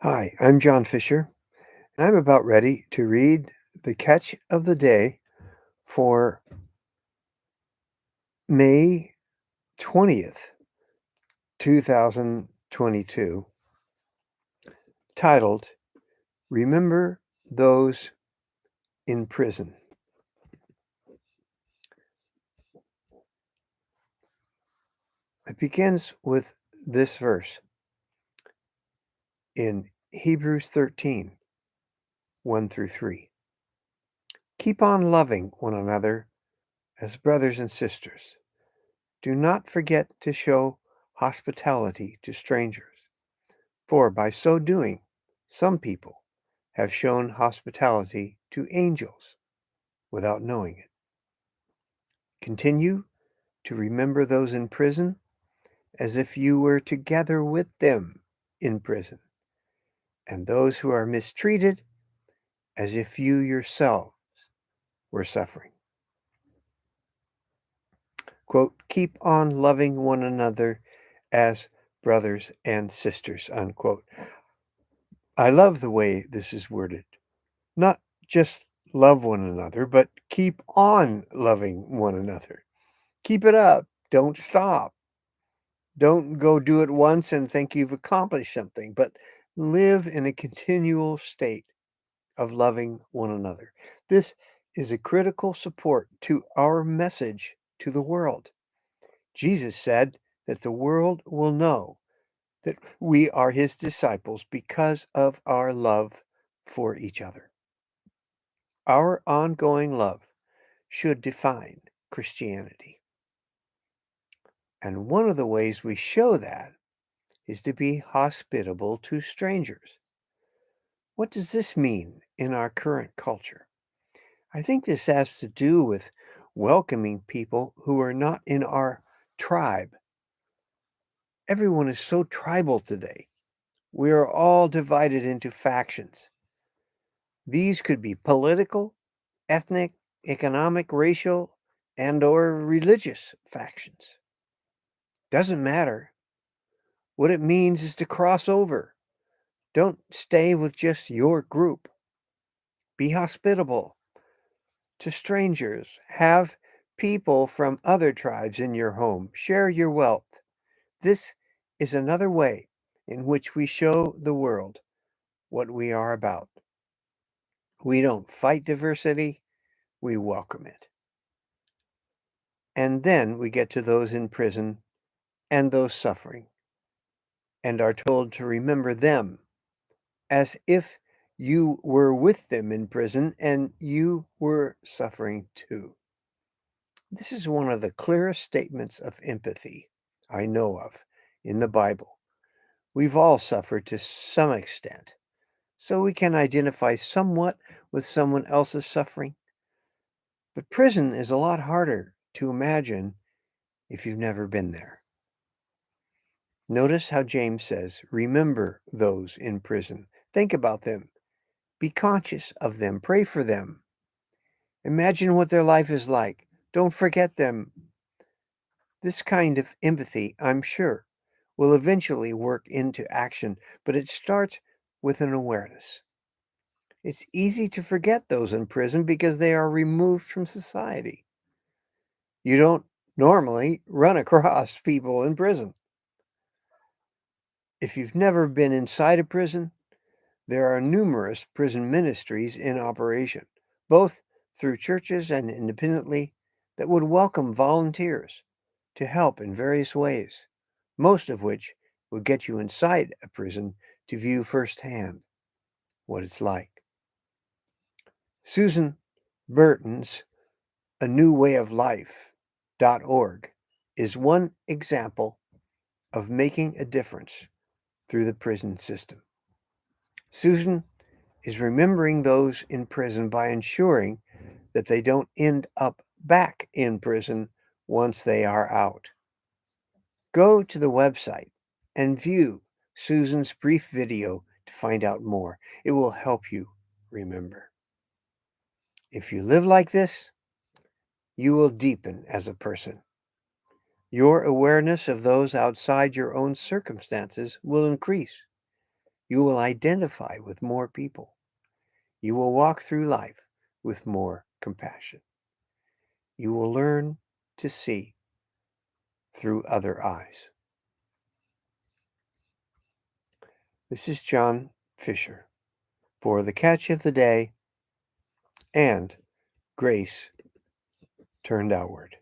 Hi, I'm John Fisher, and I'm about ready to read the catch of the day for May 20th, 2022, titled Remember Those in Prison. It begins with this verse in Hebrews 13, 1 through 3. Keep on loving one another as brothers and sisters. Do not forget to show hospitality to strangers, for by so doing, some people have shown hospitality to angels without knowing it. Continue to remember those in prison as if you were together with them in prison, and those who are mistreated as if you yourselves were suffering. Quote, keep on loving one another as brothers and sisters, unquote. I love the way this is worded. Not just love one another, but keep on loving one another. Keep it up. Don't stop. Don't go do it once and think you've accomplished something, but live in a continual state of loving one another. This is a critical support to our message to the world. Jesus said that the world will know that we are his disciples because of our love for each other. Our ongoing love should define Christianity. And one of the ways we show that is to be hospitable to strangers. What does this mean in our current culture? I think this has to do with welcoming people who are not in our tribe. Everyone is so tribal today. We are all divided into factions. These could be political, ethnic, economic, racial, and or religious factions. Doesn't matter. What it means is to cross over. Don't stay with just your group. Be hospitable to strangers. Have people from other tribes in your home. Share your wealth. This is another way in which we show the world what we are about. We don't fight diversity, we welcome it. And then we get to those in prison and those suffering, and are told to remember them as if you were with them in prison and you were suffering too. This is one of the clearest statements of empathy I know of in the Bible. We've all suffered to some extent, so we can identify somewhat with someone else's suffering. But prison is a lot harder to imagine if you've never been there. Notice how James says, remember those in prison. Think about them. Be conscious of them. Pray for them. Imagine what their life is like. Don't forget them. This kind of empathy, I'm sure, will eventually work into action, but it starts with an awareness. It's easy to forget those in prison because they are removed from society. You don't normally run across people in prison. If you've never been inside a prison, there are numerous prison ministries in operation, both through churches and independently, that would welcome volunteers to help in various ways, most of which would get you inside a prison to view firsthand what it's like. Susan Burton's A New Way of Life.org is one example of making a difference through the prison system. Susan is remembering those in prison by ensuring that they don't end up back in prison once they are out. Go to the website and view Susan's brief video to find out more. It will help you remember. If you live like this, you will deepen as a person. Your awareness of those outside your own circumstances will increase. You will identify with more people. You will walk through life with more compassion. You will learn to see through other eyes. This is John Fisher for the Catch of the Day and Grace Turned Outward.